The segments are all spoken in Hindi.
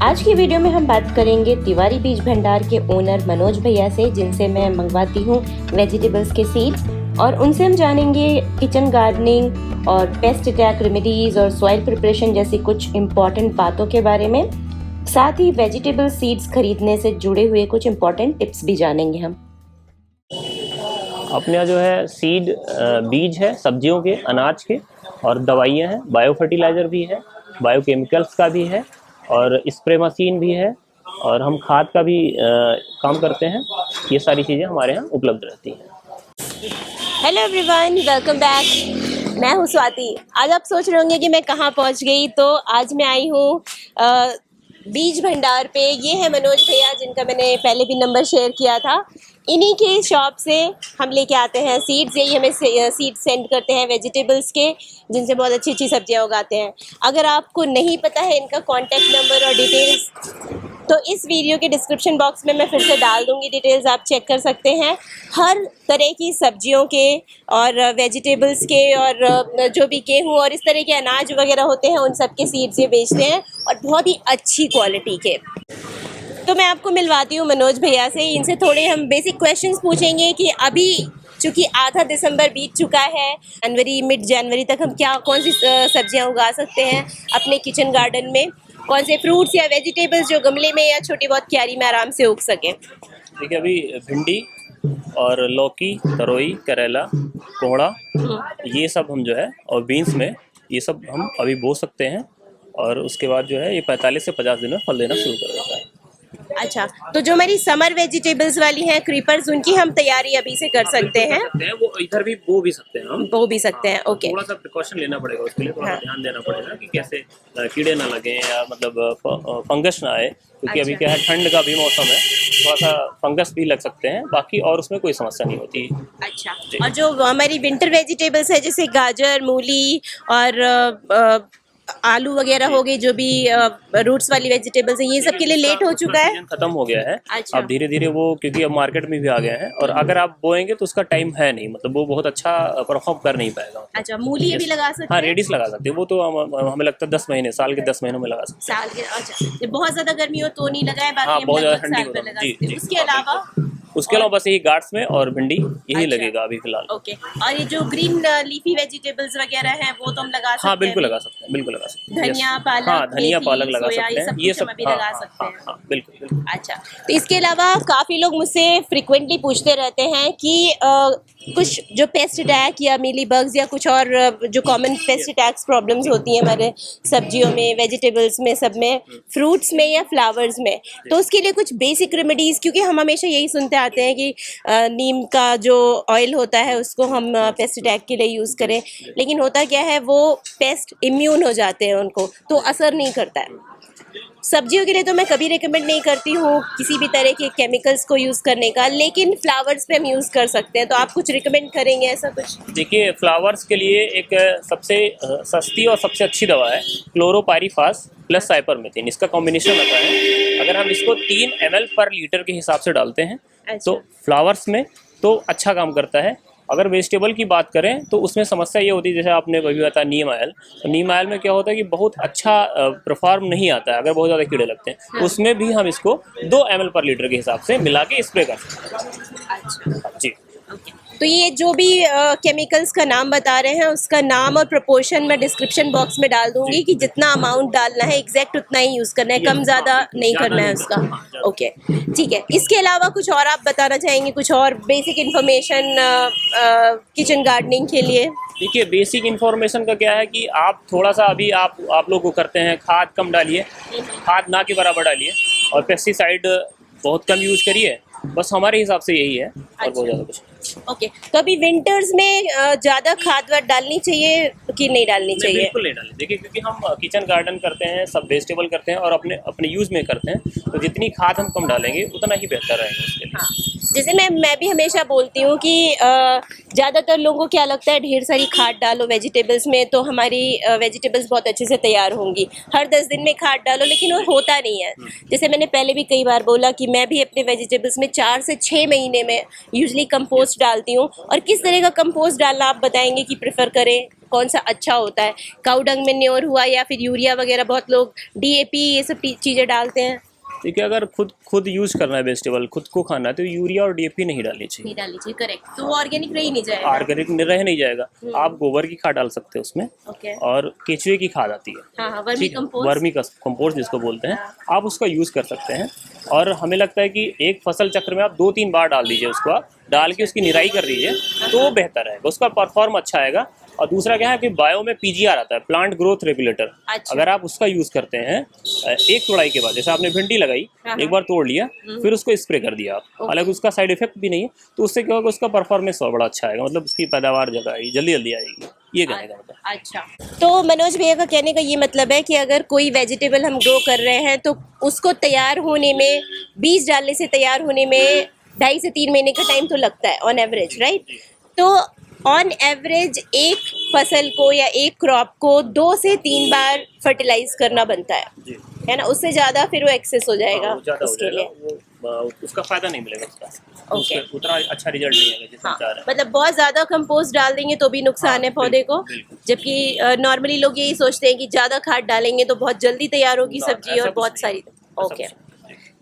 आज की वीडियो में हम बात करेंगे तिवारी बीज भंडार के ओनर मनोज भैया से, जिनसे मैं मंगवाती हूँ वेजिटेबल्स के सीड्स, और उनसे हम जानेंगे किचन गार्डनिंग और पेस्ट अटैक रेमेडीज और सॉइल प्रिपरेशन जैसी कुछ इम्पोर्टेंट बातों के बारे में। साथ ही वेजिटेबल सीड्स खरीदने से जुड़े हुए कुछ इम्पोर्टेंट टिप्स भी जानेंगे हम। अपने यहाँ जो है सीड बीज है सब्जियों के, अनाज के, और दवाइयाँ हैं, बायो फर्टिलाइज़र भी है, बायो केमिकल्स का भी है, और स्प्रे मशीन भी है, और हम खाद का भी काम करते हैं। ये सारी चीज़ें हमारे यहाँ उपलब्ध रहती हैं। Hello everyone, welcome back. मैं हूँ स्वाति। आज आप सोच रहे होंगे कि मैं कहाँ पहुँच गई, तो आज मैं आई हूँ बीज भंडार पे। ये है मनोज भैया, जिनका मैंने पहले भी नंबर शेयर किया था। इन्हीं के शॉप से हम लेके आते हैं सीड्स। यही हमें सीड्स सेंड करते हैं वेजिटेबल्स के, जिनसे बहुत अच्छी अच्छी सब्जियां उगाते हैं। अगर आपको नहीं पता है इनका कॉन्टैक्ट नंबर और डिटेल्स, तो इस वीडियो के डिस्क्रिप्शन बॉक्स में मैं फिर से डाल दूंगी डिटेल्स, आप चेक कर सकते हैं। हर तरह की सब्जियों के और वेजिटेबल्स के और जो भी गेहूँ और इस तरह के अनाज वगैरह होते हैं, उन सब के सीड्स ये बेचते हैं, और बहुत ही अच्छी क्वालिटी के। तो मैं आपको मिलवाती हूँ मनोज भैया से। इनसे थोड़े हम बेसिक क्वेश्चंस पूछेंगे कि अभी चूँकि आधा दिसंबर बीत चुका है, मिड जनवरी तक हम कौन सी सब्जियाँ उगा सकते हैं अपने किचन गार्डन में, कौन से फ्रूट्स या वेजिटेबल्स जो गमले में या छोटी बहुत क्यारी में आराम से उग सकें। देखिए, अभी भिंडी और लौकी, तरोई, करेला, कोहड़ा, ये सब हम जो है, और बीन्स में ये सब हम अभी बो सकते हैं, और उसके बाद जो है ये 45 से 50 दिन में फल देना शुरू कर देता है। अच्छा, तो जो हमारी समर वेजिटेबल्स वाली हैं, क्रीपर्स, उनकी हम तैयारी अभी से कर सकते हैं। वो इधर भी बो भी सकते हैं, हम बो भी सकते हैं। ओके, थोड़ा सा प्रिकॉशन लेना पड़ेगा उसके लिए, थोड़ा सा ध्यान देना पड़ेगा कि कैसे कीड़े ना लगे या मतलब फंगस ना आए, क्योंकि अभी क्या है, ठंड का भी मौसम है, थोड़ा सा फंगस भी लग सकते हैं, बाकी और उसमें कोई समस्या नहीं होती। अच्छा, और जो हमारी विंटर वेजिटेबल्स है, जैसे गाजर, मूली और आलू वगैरह हो गई, जो भी रूट्स वाली वेजिटेबल्स हैं, ये सब के लिए लेट हो चुका है, खत्म हो गया है। अच्छा। अब धीरे धीरे वो, क्योंकि अब मार्केट में भी आ गया है, और अगर आप बोएंगे तो उसका टाइम है नहीं, मतलब वो बहुत अच्छा परफॉर्म कर नहीं पाएगा। अच्छा, मूली ये भी लगा सकते हैं? हाँ, रेडिस लगा सकते हैं, वो तो हमें लगता है 10 महीने, साल के 10 महीनों में लगा सकते हैं। साल के, अच्छा, जब बहुत ज्यादा गर्मी हो तो नहीं लगाए, बाकी हाँ, हम बहुत ज्यादा लगभग ठंडी साल भर हो लगा जी, सकते हैं। जी, उसके अलावा बस यही गार्ड्स में और भिंडी यही अच्छा, लगेगा अभी फिलहाल। ओके। और ये जो ग्रीन लीफी वेजिटेबल्स वगैरह हैं, वो तो हम लगा सकते हैं? हाँ, बिल्कुल लगा सकते हैं, बिल्कुल लगा सकते हैं। धनिया, पालक, हाँ, धनिया, मेथी, पालक लगा सोया, सकते हैं, ये ये सब सब अभी हाँ, लगा हाँ, सकते हाँ, हैं। हाँ, बिल्कुल बिल्कुल। अच्छा, तो इसके अलावा काफ़ी लोग मुझसे फ्रिक्वेंटली पूछते रहते हैं कि कुछ जो पेस्ट अटैक या मीली बग्स या कुछ और जो कॉमन पेस्ट अटैक्स प्रॉब्लम्स होती हैं हमारे सब्जियों में, वेजिटेबल्स में, सब में, फ्रूट्स में या फ्लावर्स में, तो उसके लिए कुछ बेसिक रेमेडीज़, क्योंकि हम हमेशा यही सुनते आते हैं कि नीम का जो ऑयल होता है उसको हम पेस्ट अटैक के लिए यूज़ करें, लेकिन होता क्या है, वो पेस्ट इम्यून हो जाते हैं उनको, तो असर नहीं करता है। सब्जियों के लिए तो मैं कभी रिकमेंड नहीं करती हूँ किसी भी तरह के केमिकल्स को यूज़ करने का, लेकिन फ्लावर्स पे हम यूज़ कर सकते हैं। तो आप कुछ रिकमेंड करेंगे ऐसा कुछ? देखिए, फ्लावर्स के लिए एक सबसे सस्ती और सबसे अच्छी दवा है क्लोरोपाइरीफास प्लस साइपरमेथ्रिन। इसका कॉम्बिनेशन होता है। अगर हम इसको 3 ml पर लीटर के हिसाब से डालते हैं, अच्छा। तो फ्लावर्स में तो अच्छा काम करता है। अगर वेजिटेबल की बात करें तो उसमें समस्या ये होती है, जैसे आपने अभी बताया नीम ऑयल, तो नीम ऑयल में क्या होता है कि बहुत अच्छा परफॉर्म नहीं आता है अगर बहुत ज़्यादा कीड़े लगते हैं। हाँ। उसमें भी हम इसको 2 ml पर लीटर के हिसाब से मिला के स्प्रे कर सकते हैं। अच्छा, जी, ओके। तो ये जो भी केमिकल्स का नाम बता रहे हैं, उसका नाम और प्रोपोर्शन मैं डिस्क्रिप्शन बॉक्स में डाल दूंगी कि जितना अमाउंट डालना है एग्जैक्ट उतना ही यूज़ करना है, कम ज़्यादा नहीं करना है उसका। ओके, ठीक है। इसके अलावा कुछ और आप बताना चाहेंगे, कुछ और बेसिक इन्फॉर्मेशन किचन गार्डनिंग के लिए? देखिए, बेसिक इन्फॉर्मेशन का क्या है कि आप थोड़ा सा अभी आप लोग को करते हैं, खाद कम डालिए, खाद ना के बराबर डालिए, और पेस्टिसाइड बहुत कम यूज करिए। बस हमारे हिसाब से यही है, और बहुत ज़्यादा कुछ। ओके, तो अभी विंटर्स में ज़्यादा खाद वाद डालनी चाहिए कि नहीं डालनी चाहिए? बिल्कुल नहीं डालें। देखिए, क्योंकि हम किचन गार्डन करते हैं, सब वेजिटेबल करते हैं और अपने अपने यूज़ में करते हैं, तो जितनी खाद हम कम डालेंगे उतना ही बेहतर रहेगा उसके लिए। हाँ, जैसे मैं भी हमेशा बोलती हूँ कि ज़्यादातर लोगों को क्या लगता है, ढेर सारी खाद डालो वेजिटेबल्स में तो हमारी वेजिटेबल्स बहुत अच्छे से तैयार होंगी, हर 10 दिन में खाद डालो, लेकिन वो होता नहीं है। जैसे मैंने पहले भी कई बार बोला कि मैं भी अपने वेजिटेबल्स में 4 से 6 महीने में यूजली कंपोस्ट डालती हूँ। और किस तरह का कंपोस्ट डालना आप बताएंगे कि प्रेफर करें? कौन सा अच्छा होता है, काऊ डंग मैन्योर हुआ या फिर यूरिया वगैरह, बहुत लोग डीएपी ये सब चीज़ें डालते हैं। देखिए, अगर खुद यूज करना है वेजिटेबल, खुद को खाना है, तो यूरिया और डीएपी नहीं डालनी चाहिए। नहीं डालनी चाहिए, करेक्ट। तो वो ऑर्गेनिक रह ही नहीं जाएगा। ऑर्गेनिक रह नहीं जाएगा। आप गोबर की खाद डाल सकते हो उसमें, ओके। और केचुए की खाद आती है, हाँ हाँ, वर्मी ठीक है, कंपोस्ट। वर्मी कंपोस्ट जिसको बोलते हैं, आप उसका यूज़ कर सकते हैं। और हमें लगता है कि एक फसल चक्र में आप 2-3 बार डाल दीजिए उसको, आप डाल के उसकी निराई कर दीजिए, तो वो बेहतर रहेगा, उसका परफॉर्म अच्छा आएगा। और दूसरा क्या है कि बायो में पीजीआर आता है, प्लांट ग्रोथ रेगुलेटर। अच्छा। अगर आप उसका यूज़ करते हैं एक तोड़ाई के बाद, जैसे आपने भिंडी लगाई, एक बार तोड़ लिया, फिर उसको स्प्रे कर दिया आप, हालांकि उसका साइड इफेक्ट भी नहीं है, तो उससे क्या होगा, उसका परफॉर्मेंस बड़ा अच्छा आएगा, मतलब उसकी पैदावार ज़्यादा आएगी, जल्दी जल्दी आएगी, ये कहने का मतलब। अच्छा, तो मनोज भैया का कहने का ये मतलब है कि अगर कोई वेजिटेबल हम ग्रो कर रहे हैं तो उसको तैयार होने में, बीज डालने से तैयार होने में 2.5 से 3 महीने का टाइम तो लगता है ऑन एवरेज, राइट? तो ऑन एवरेज एक फसल को या एक क्रॉप को 2 से 3 बार फर्टिलाइज करना बनता है ना? उससे ज़्यादा फिर वो एक्सेस हो जाएगा उसके लिए। उसका फायदा नहीं मिलेगा उसका, ओके। उतना अच्छा रिजल्ट नहीं आएगा जिससे हम चाह रहे हैं। मतलब बहुत ज़्यादा कंपोस्ट डाल देंगे तो भी नुकसान है पौधे को, जबकि नॉर्मली लोग यही सोचते हैं कि ज़्यादा खाद डालेंगे तो बहुत जल्दी तैयार होगी सब्जी और बहुत सारी। ओके,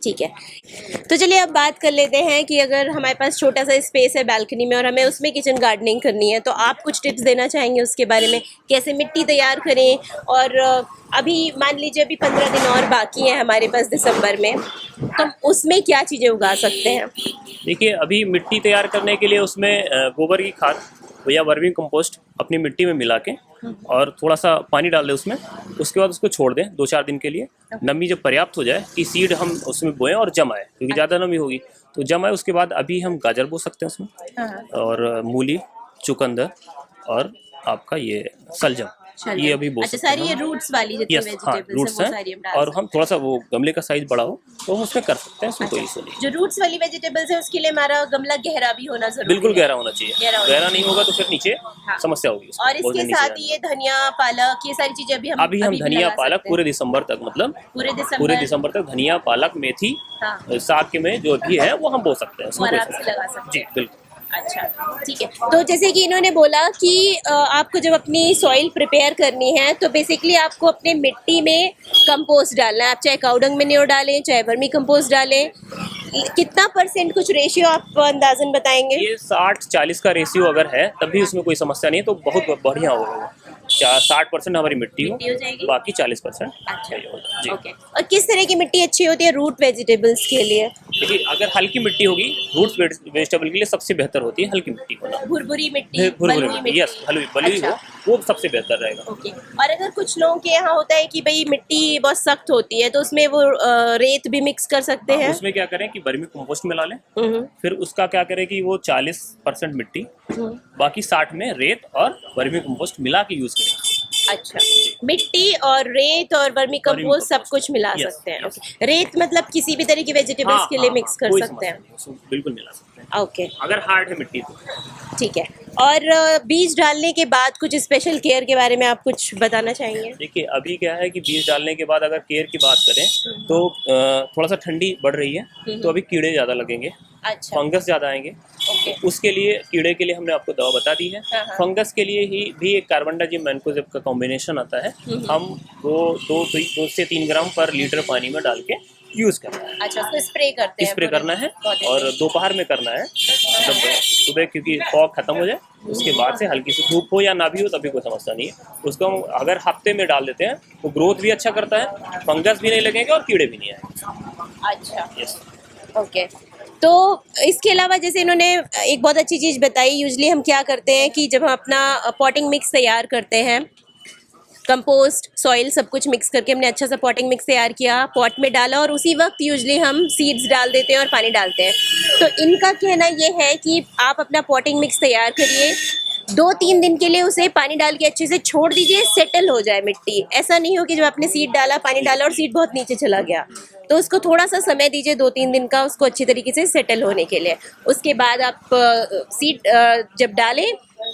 ठीक है। तो चलिए अब बात कर लेते हैं कि अगर हमारे पास छोटा सा स्पेस है बालकनी में और हमें उसमें किचन गार्डनिंग करनी है, तो आप कुछ टिप्स देना चाहेंगे उसके बारे में, कैसे मिट्टी तैयार करें? और अभी मान लीजिए अभी 15 दिन और बाकी हैं हमारे पास दिसंबर में, तो उसमें क्या चीज़ें उगा सकते हैं? देखिए, अभी मिट्टी तैयार करने के लिए उसमें गोबर की खाद या वर्मी कंपोस्ट अपनी मिट्टी में मिला के और थोड़ा सा पानी डाल दें उसमें, उसके बाद उसको छोड़ दें 2-4 दिन के लिए। नमी जब पर्याप्त हो जाए कि सीड हम उसमें बोएं और जमाए, क्योंकि ज़्यादा नमी होगी तो जमाए। उसके बाद अभी हम गाजर बो सकते हैं उसमें, और मूली, चुकंदर और आपका ये सलजम, ये अभी बो अच्छा, सकते हैं सारी ये रूट्स वाली जितनी हाँ, वेजिटेबल्स हैं रूट्स वो हैं। सारी हम डाल और सकते हम थोड़ा सा वो गमले का साइज बड़ा हो तो हम उसमें कर सकते हैं, उसमें कोई इशू नहीं। हैं। जो रूट्स वाली वेजिटेबल्स है उसके लिए हमारा गमला गहरा भी होना जरूरी बिल्कुल है। गहरा होना चाहिए, गहरा नहीं होगा तो फिर नीचे समस्या होगी उसको, और बहुत इसके नीचे साथ जाने ही ये धनिया, पालक, ये सारी चीजें में। अभी हम भी धनिया लगा पालक सकते हैं। पूरे दिसंबर तक, मतलब पूरे पूरे दिसंबर दिसंबर तक धनिया, पालक, मेथी, हाँ, साग के में जो भी है वो हम बो सकते हैं, वो उसमें कोई आराम से समस्या लगा नहीं। सकते जी बिल्कुल। अच्छा, ठीक है। तो जैसे कि इन्होंने बोला कि आपको जब अपनी सॉइल प्रिपेयर करनी है तो बेसिकली आपको अपने मिट्टी में कंपोस्ट डालना है। आप चाहे काउडंग मैन्योर डालें, चाहे वर्मी कंपोस्ट डालें, कितना परसेंट कुछ रेशियो आप अंदाजन बताएंगे? ये 60-40 का रेशियो अगर है तब भी उसमें कोई समस्या नहीं है, तो बहुत बढ़िया होगा वो। 60% हमारी मिट्टी हो जाएगी, बाकी 40% अच्छा, जी। ओके। और किस तरह की मिट्टी अच्छी होती है रूट वेजिटेबल्स के लिए? देखिए, अगर हल्की मिट्टी होगी रूट्स वेजिटेबल के लिए सबसे बेहतर होती है हल्की मिट्टी होना। भुरभुरी मिट्टी, भुरभुरी बलुई मिट्टी, यस, बलुई अच्छा, हो वो सबसे बेहतर रहेगा। ओके। और अगर कुछ लोगों के यहाँ होता है कि भाई मिट्टी बहुत सख्त होती है तो उसमें वो रेत भी मिक्स कर सकते हैं? उसमें क्या करें कि वर्मी कंपोस्ट मिला लें, हम्म, फिर उसका क्या करें कि वो 40% मिट्टी, बाकी 60 में रेत और वर्मी कंपोस्ट मिला के यूज करें। अच्छा, मिट्टी और रेत और वर्मी कंपोस्ट सब कुछ मिला यस, सकते हैं। यस। ओके, रेत मतलब किसी भी तरह की वेजिटेबल्स के लिए मिक्स कर कोई सकते समस्या हैं? नहीं, उसको बिल्कुल मिला सकते हैं ओके, अगर हार्ड है मिट्टी तो। ठीक है। और बीज डालने के बाद कुछ स्पेशल केयर के बारे में आप कुछ बताना चाहेंगे? देखिए, अभी क्या है कि बीज डालने के बाद अगर केयर की बात करें तो थोड़ा सा ठंडी बढ़ रही है तो अभी कीड़े ज़्यादा लगेंगे, अच्छा, फंगस ज़्यादा आएंगे। ओके, उसके लिए कीड़े के लिए हमने आपको दवा बता दी है। हाँ, हाँ। फंगस के लिए ही भी एक कार्बनडाजिम मैंकोजेब का कॉम्बिनेशन आता है, हम वो 2 से 3 ग्राम पर लीटर पानी में डाल के यूज़ करना है। अच्छा, उसको स्प्रे करते हैं? स्प्रे करना है पौधे और पे? दोपहर में करना है, मतलब सुबह, क्योंकि फॉग खत्म हो जाए उसके बाद से हल्की सी धूप हो या ना भी हो तभी कोई समस्या नहीं है। उसको हम अगर हफ्ते में डाल देते हैं तो ग्रोथ भी अच्छा करता है, फंगस भी नहीं लगेंगे और कीड़े भी नहीं आएंगे। अच्छा, यस। ओके। तो इसके अलावा जैसे इन्होंने एक बहुत अच्छी चीज़ बताई, यूजली हम क्या करते हैं कि जब हम अपना पॉटिंग मिक्स तैयार करते हैं, कंपोस्ट, सॉइल सब कुछ मिक्स करके हमने अच्छा सा पॉटिंग मिक्स तैयार किया, पॉट में डाला और उसी वक्त यूजली हम सीड्स डाल देते हैं और पानी डालते हैं। तो इनका कहना ये है कि आप अपना पॉटिंग मिक्स तैयार करिए, 2-3 दिन के लिए उसे पानी डाल के अच्छे से छोड़ दीजिए, सेटल हो जाए मिट्टी। ऐसा नहीं हो कि जब आपने सीड डाला, पानी डाला और सीड बहुत नीचे चला गया, तो उसको थोड़ा सा समय दीजिए 2-3 दिन का उसको अच्छी तरीके से सेटल होने के लिए। उसके बाद आप सीड जब डालें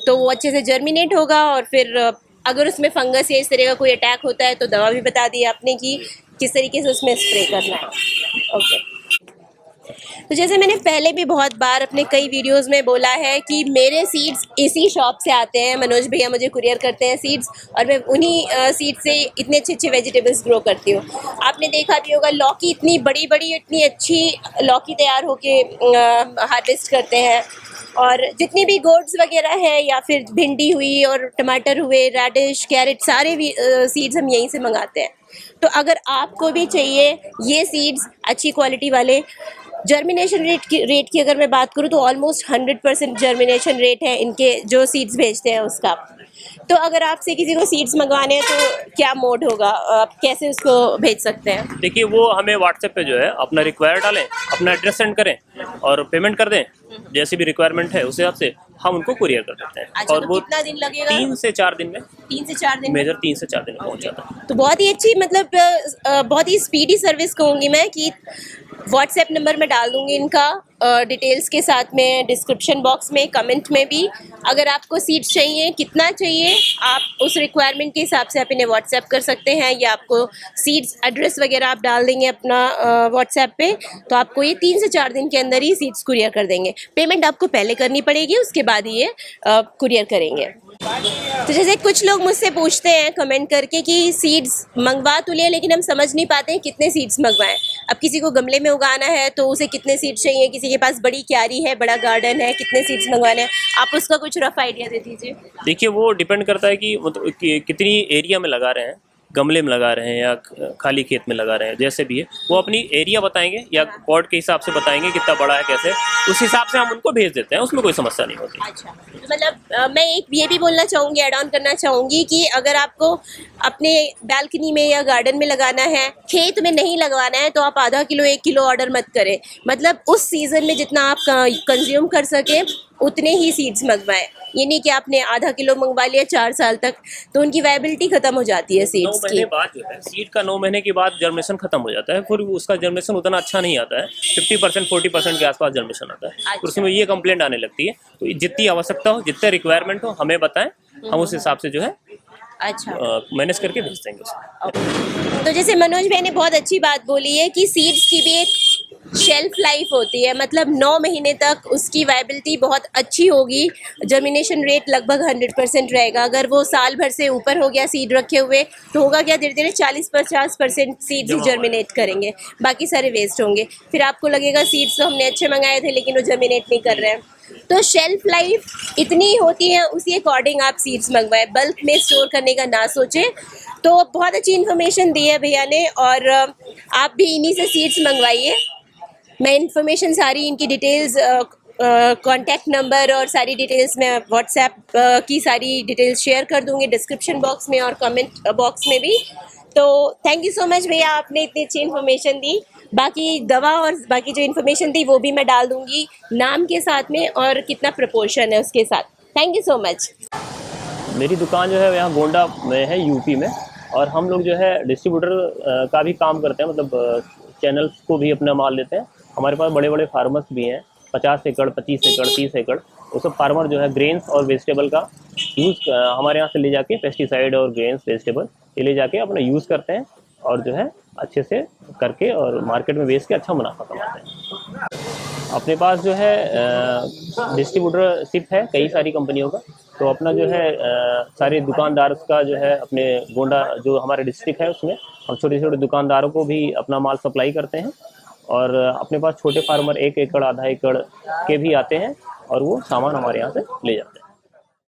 तो वो अच्छे से जर्मिनेट होगा और फिर अगर उसमें फंगस या इस तरह का कोई अटैक होता है तो दवा भी बता दी आपने कि किस तरीके से उसमें स्प्रे करना है। ओके, तो जैसे मैंने पहले भी बहुत बार अपने कई वीडियोस में बोला है कि मेरे सीड्स इसी शॉप से आते हैं, मनोज भैया मुझे कुरियर करते हैं सीड्स, और मैं उन्हीं सीड्स से इतने अच्छे अच्छे वेजिटेबल्स ग्रो करती हूँ। आपने देखा भी होगा लौकी इतनी बड़ी बड़ी इतनी अच्छी लौकी तैयार होके हार्वेस्ट करते हैं, और जितनी भी गोड्स वगैरह है या फिर भिंडी हुई और टमाटर हुए, रेडिश, कैरेट, सारे भी सीड्स हम यहीं से मंगाते हैं। तो अगर आपको भी चाहिए ये सीड्स अच्छी क्वालिटी वाले, जर्मिनेशन रेट की अगर मैं बात करूँ तो ऑलमोस्ट 100% जर्मिनेशन रेट है इनके जो सीड्स भेजते हैं उसका। तो अगर आपसे किसी को सीड्स मंगवाने हैं तो क्या मोड होगा, आप कैसे उसको भेज सकते हैं? देखिए, वो हमें व्हाट्सएप पे जो है अपना रिक्वायर डालें, अपना एड्रेस सेंड करें और पेमेंट कर दें, जैसी भी रिक्वायरमेंट है उस हिसाब से हम उनको कुरियर कर देते हैं। अच्छा, और तो वो कितना दिन लगेगा? 3 से 4 दिन में, 3 से 4 दिन में? मेजर 3 से 4 दिन में पहुंच जाता है। तो बहुत ही अच्छी, मतलब बहुत ही स्पीडी सर्विस कहूँगी मैं कि व्हाट्सएप नंबर मैं डाल दूँगी इनका डिटेल्स के साथ में डिस्क्रिप्शन बॉक्स में, कमेंट में भी। अगर आपको सीड्स चाहिए, कितना चाहिए, आप उस रिक्वायरमेंट के हिसाब से आप इन्हें व्हाट्सएप कर सकते हैं, या आपको सीड्स एड्रेस वगैरह आप डाल देंगे अपना व्हाट्सएप पे, तो आपको ये 3 से 4 दिन के अंदर ही सीड्स कुरियर कर देंगे। पेमेंट आपको पहले करनी पड़ेगी, उसके बाद ही ये कुरियर करेंगे। तो जैसे कुछ लोग मुझसे पूछते हैं कमेंट करके कि सीड्स मंगवा तो लिए लेकिन हम समझ नहीं पाते हैं कितने सीड्स मंगवाएं। अब किसी को गमले में उगाना है तो उसे कितने सीड्स चाहिए, किसी के पास बड़ी क्यारी है, बड़ा गार्डन है, कितने सीड्स मंगवाने हैं, आप उसका कुछ रफ आइडिया दे दीजिए। देखिए, वो डिपेंड करता है कि मतलब कितनी एरिया में लगा रहे हैं, गमले में लगा रहे हैं या खाली खेत में लगा रहे हैं, जैसे भी है वो अपनी एरिया बताएंगे या पॉट के हिसाब से बताएंगे कितना बड़ा है कैसे, उस हिसाब से हम उनको भेज देते हैं, उसमें कोई समस्या नहीं होती। अच्छा, तो मतलब मैं एक ये भी बोलना चाहूँगी, ऐड ऑन करना चाहूँगी कि अगर आपको अपने बैल्कनी में या गार्डन में लगाना है, खेत में नहीं लगवाना है, तो आप आधा किलो 1 किलो ऑर्डर मत करें। मतलब उस सीज़न में जितना आप कंज्यूम कर सकें उतने ही सीड्स मंगवाएं। ये नहीं कि आपने आधा किलो मंगवा लिया 4 साल तक, तो उनकी वायबिलिटी खत्म हो जाती है 9 सीड्स महीने की। बाद जो है सीड का 9 महीने के बाद जर्मिनेशन खत्म हो जाता है, फिर उसका जर्मिनेशन उतना अच्छा नहीं आता है, 50% 40% के आसपास जर्मिनेशन आता है। तो उसमें ये कंप्लेंट आने लगती है। तो जितनी आवश्यकता हो, जितने रिक्वायरमेंट हो हमें बताएं, हम उस हिसाब से जो है अच्छा, मैनेज करके भेज देंगे उसको। तो जैसे मनोज भाई ने बहुत अच्छी बात बोली है कि सीड्स की भी एक शेल्फ लाइफ होती है, मतलब 9 महीने तक उसकी वायबिलिटी बहुत अच्छी होगी, जर्मिनेशन रेट लगभग 100% रहेगा। अगर वो साल भर से ऊपर हो गया सीड रखे हुए तो होगा क्या, धीरे धीरे 40-50% सीड्स ही जर्मिनेट करेंगे, बाकी सारे वेस्ट होंगे। फिर आपको लगेगा सीड्स तो हमने अच्छे मंगाए थे लेकिन वो जर्मिनेट नहीं कर रहे हैं। तो शेल्फ लाइफ इतनी होती है, उसी अकॉर्डिंग आप सीड्स मंगवाएं, बल्क में स्टोर करने का ना सोचें। तो बहुत अच्छी इन्फॉर्मेशन दी है भैया ने, और आप भी इन्हीं से सीड्स मंगवाइए। मैं इन्फॉर्मेशन सारी इनकी डिटेल्स, कॉन्टैक्ट नंबर और सारी डिटेल्स मैं व्हाट्सएप की सारी डिटेल्स शेयर कर दूंगी डिस्क्रिप्शन बॉक्स में और कमेंट बॉक्स में भी। तो थैंक यू सो मच भैया, आपने इतनी अच्छी इन्फॉर्मेशन दी। बाकी दवा और बाकी जो इन्फॉर्मेशन थी वो भी मैं डाल दूंगी नाम के साथ में और कितना प्रपोर्शन है उसके साथ। Thank you so much. मेरी दुकान जो है यहाँ गोंडा में है, यूपी में, और हम लोग जो है डिस्ट्रीब्यूटर का भी काम करते हैं, मतलब चैनल्स को भी अपना माल देते हैं। हमारे पास बड़े बड़े फार्मर्स भी हैं, 50 एकड़, 25 एकड़, 30 एकड़, वो सब फार्मर जो है ग्रेन्स और वेजिटेबल का यूज़ हमारे यहाँ से ले जाके, पेस्टिसाइड और ग्रेन्स वेजिटेबल ये ले जाके अपना यूज़ करते हैं और जो है अच्छे से करके और मार्केट में बेच के अच्छा मुनाफा कमाते हैं। अपने पास जो है डिस्ट्रीब्यूटरशिप है कई सारी कंपनियों का, तो अपना जो है सारे दुकानदार का जो है अपने गोंडा जो हमारे डिस्ट्रिक्ट है उसमें हम छोटे छोटे दुकानदारों को भी अपना माल सप्लाई करते हैं। और अपने पास छोटे फार्मर 1 एकड़, आधा एकड़ के भी आते हैं और वो सामान हमारे यहाँ से ले जाते हैं।